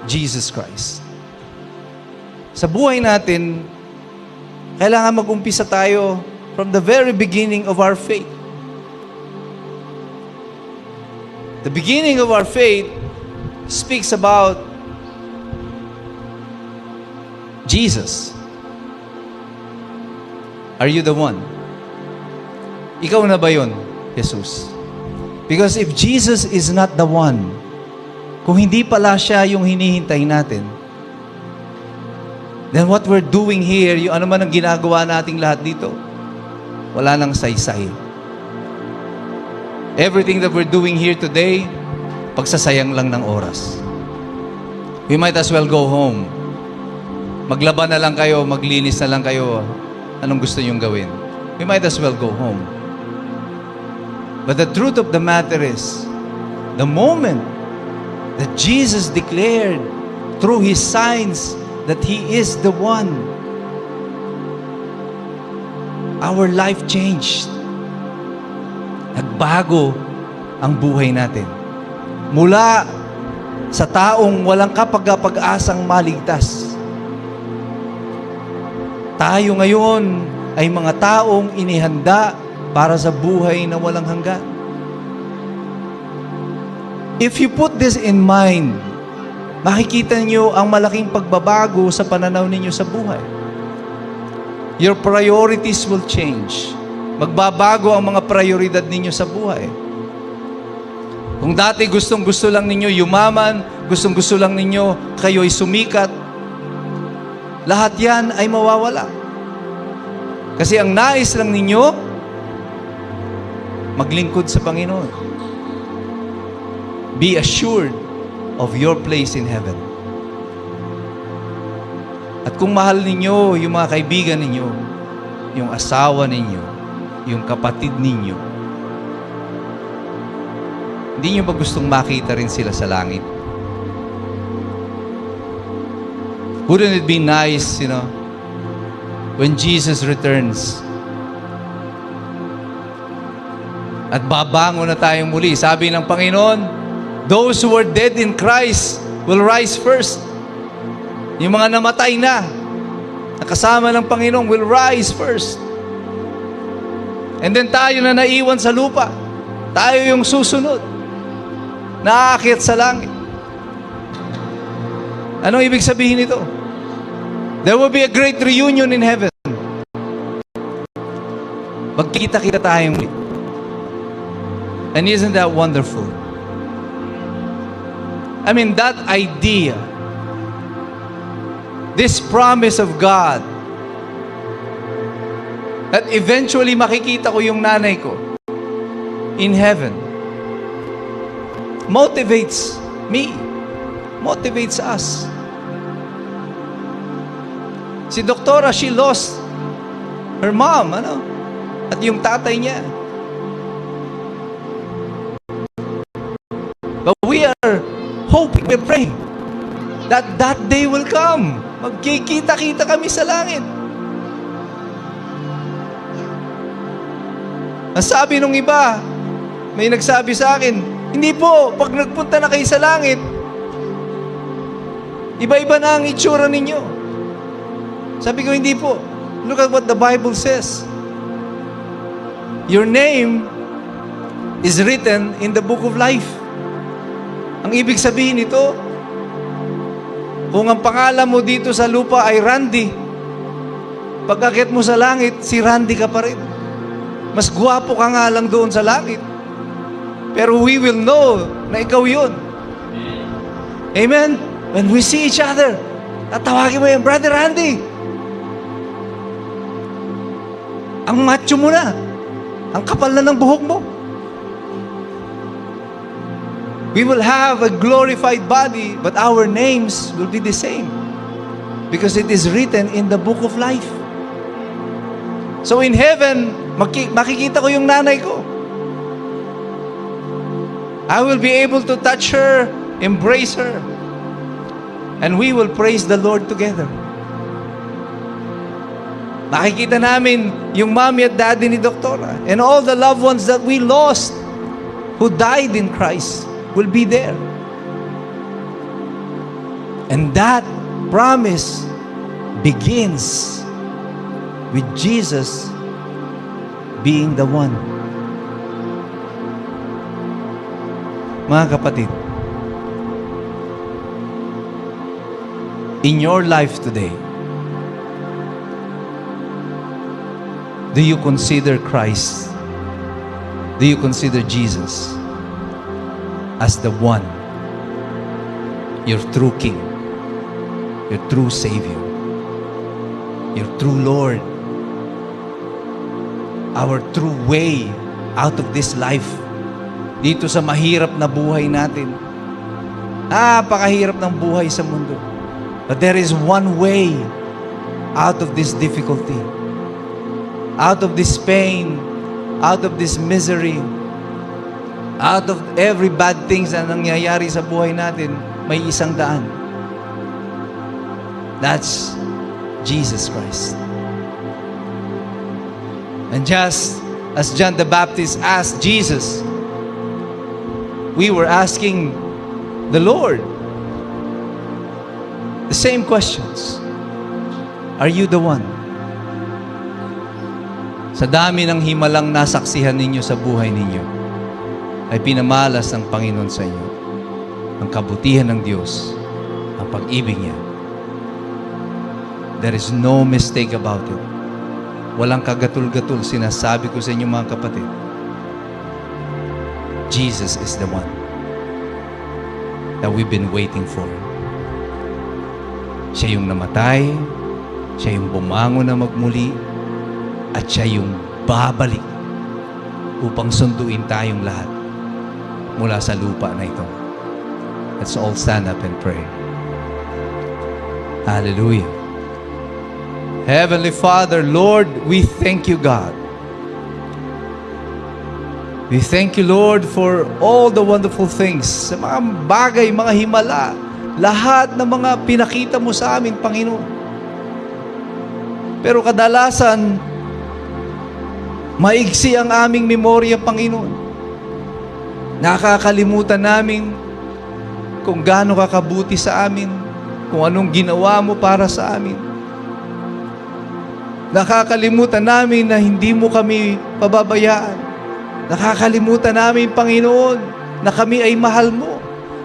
Jesus Christ. Sa buhay natin, kailangan mag-umpisa tayo from the very beginning of our faith. The beginning of our faith speaks about Jesus. Are you the one? Ikaw na ba yun, Jesus? Because if Jesus is not the one, kung hindi pala siya yung hinihintay natin, then what we're doing here, yung ano man ang ginagawa nating lahat dito, wala nang saysay. Everything that we're doing here today, pagsasayang lang ng oras. We might as well go home. Maglaba na lang kayo, maglinis na lang kayo. Anong gusto niyong gawin? We might as well go home. But the truth of the matter is, the moment that Jesus declared through His signs that He is the one, our life changed. Nagbago ang buhay natin. Mula sa taong walang kapag-asang maligtas, tayo ngayon ay mga taong inihanda para sa buhay na walang hanggan. If you put this in mind, makikita niyo ang malaking pagbabago sa pananaw ninyo sa buhay. Your priorities will change. Magbabago ang mga prioridad ninyo sa buhay. Kung dati gustong-gusto lang ninyo yumaman, gustong-gusto lang ninyo kayo'y sumikat, lahat yan ay mawawala. Kasi ang nais lang ninyo, maglingkod sa Panginoon. Be assured of your place in heaven. At kung mahal ninyo yung mga kaibigan ninyo, yung asawa ninyo, yung kapatid ninyo, hindi nyo ba gustong makita rin sila sa langit? Wouldn't it be nice, when Jesus returns, at babangon na tayong muli. Sabi ng Panginoon, those who were dead in Christ will rise first. Yung mga namatay na kasama ng Panginoon will rise first. And then tayo na naiwan sa lupa, tayo yung susunod, naaakyat sa langit. Anong ibig sabihin nito? There will be a great reunion in heaven. Magkita-kita tayong muli. And isn't that wonderful? I mean, that idea, this promise of God, that eventually makikita ko yung nanay ko in heaven, motivates me, motivates us. Si Doktora, she lost her mom, at yung tatay niya. But we are hoping, we're praying that that day will come. Magkikita-kita kami sa langit. Ang sabi nung iba, may nagsabi sa akin, hindi po, pag nagpunta na kayo sa langit, iba-iba na ang itsura ninyo. Sabi ko, hindi po. Look at what the Bible says. Your name is written in the book of life. Ang ibig sabihin nito, kung ang pangalan mo dito sa lupa ay Randy, pag-akyat mo sa langit, si Randy ka pa rin. Mas gwapo ka nga lang doon sa langit. Pero we will know na ikaw yun. Amen? When we see each other, tatawagin mo yan, Brother Randy. Ang macho mo na. Ang kapal na ng buhok mo. We will have a glorified body, but our names will be the same. Because it is written in the book of life. So in heaven, makikita ko yung nanay ko. I will be able to touch her, embrace her, and we will praise the Lord together. Makikita namin yung mommy at daddy ni Doktora and all the loved ones that we lost who died in Christ will be there. And that promise begins with Jesus being the one. Mga kapatid, in your life today, do you consider Christ? Do you consider Jesus as the one, your true King, your true Savior, your true Lord, our true way out of this life, dito sa mahirap na buhay natin? Napakahirap ng buhay sa mundo. But there is one way out of this difficulty, out of this pain, out of this misery, out of every bad things na nangyayari sa buhay natin. May isang daan. That's Jesus Christ. And just as John the Baptist asked Jesus, we were asking the Lord the same questions. Are you the one? Sa dami ng himalang nasaksihan ninyo sa buhay ninyo, ay pinamalas ng Panginoon sa inyo ang kabutihan ng Diyos, ang pag-ibig niya. There is no mistake about it. Walang kagatul-gatul. Sinasabi ko sa inyo mga kapatid, Jesus is the one that we've been waiting for. Siya yung namatay, siya yung bumangon na magmuli, at siya yung babalik upang sunduin tayong lahat mula sa lupa na ito. Let's all stand up and pray. Hallelujah. Heavenly Father, Lord, we thank you, God. We thank you, Lord, for all the wonderful things, sa mga bagay, mga himala, lahat ng mga pinakita mo sa amin, Panginoon. Pero kadalasan, maigsi ang aming memorya, Panginoon. Nakakalimutan namin kung gaano ka kabuti sa amin, kung anong ginawa mo para sa amin. Nakakalimutan namin na hindi mo kami pababayaan. Nakakalimutan namin, Panginoon, na kami ay mahal mo.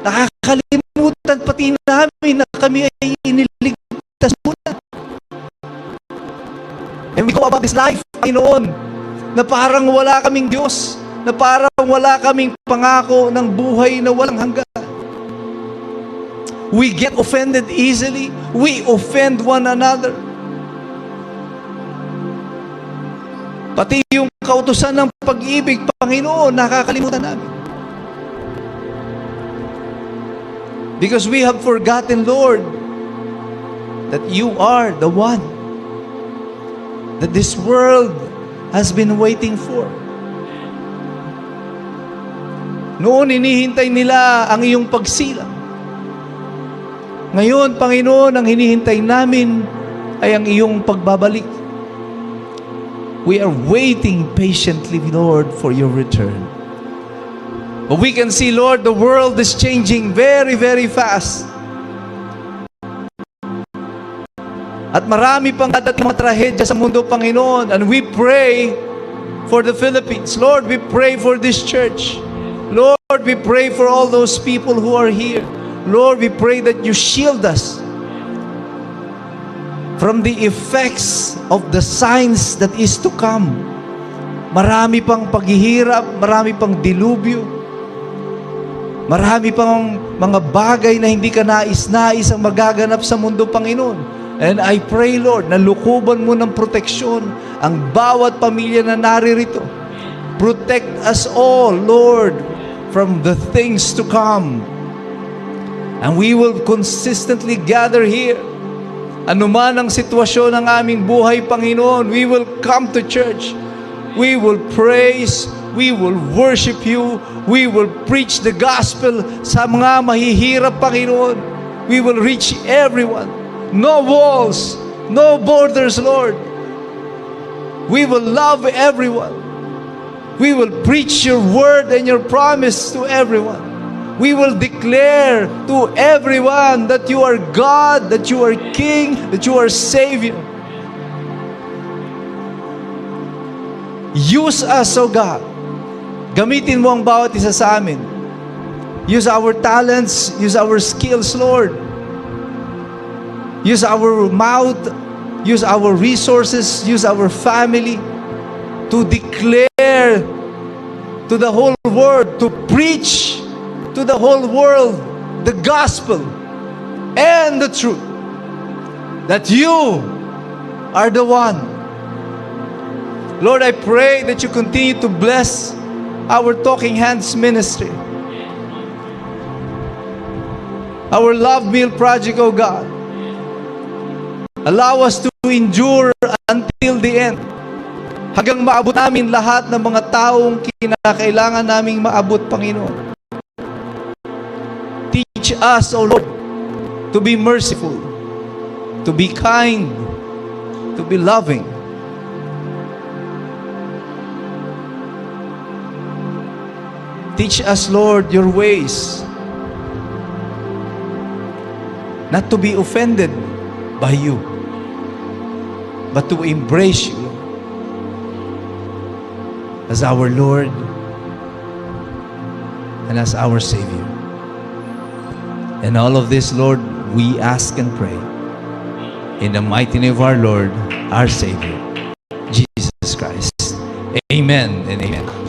Nakakalimutan pati namin na kami ay iniligtas mo na. And we go about this life, Panginoon, na parang wala kaming Diyos, na parang wala kaming pangako ng buhay na walang hanggan. We get offended easily. We offend one another. Pati yung kautusan ng pag-ibig, Panginoon, nakakalimutan namin. Because we have forgotten, Lord, that you are the one that this world has been waiting for. Noon, hinihintay nila ang iyong pagsilang. Ngayon, Panginoon, ang hinihintay namin ay ang iyong pagbabalik. We are waiting patiently, Lord, for your return. But we can see, Lord, the world is changing very, very fast. At marami pang dadating mga trahedya sa mundo, Panginoon. And we pray for the Philippines. Lord, we pray for this church. Lord, we pray for all those people who are here. Lord, we pray that you shield us from the effects of the signs that is to come. Marami pang paghihirap, marami pang dilubyo, marami pang mga bagay na hindi ka nais-nais ang magaganap sa mundo, Panginoon. And I pray, Lord, na lukuban mo ng proteksyon ang bawat pamilya na naririto. Protect us all, Lord, from the things to come. And we will consistently gather here. Anuman ang sitwasyon ng aming buhay, Panginoon, we will come to church. We will praise, we will worship you, we will preach the gospel sa mga mahihirap, Panginoon. We will reach everyone. No walls, no borders, Lord. We will love everyone. We will preach your word and your promise to everyone. We will declare to everyone that you are God, that you are King, that you are Savior. Use us, O God. Gamitin mo ang bawat isa sa amin. Use our talents, use our skills, Lord. Use our mouth, use our resources, use our family to declare to the whole world, to preach to the whole world the gospel and the truth. That you are the one. Lord, I pray that you continue to bless our Talking Hands ministry. Our Love Meal Project, O God. Allow us to endure until the end. Hanggang maabot namin lahat ng mga taong kinakailangan naming maabot, Panginoon. Teach us, O Lord, to be merciful, to be kind, to be loving. Teach us, Lord, your ways. Not to be offended by you, but to embrace you as our Lord and as our Savior. And all of this, Lord, we ask and pray in the mighty name of our Lord, our Savior, Jesus Christ. Amen and amen.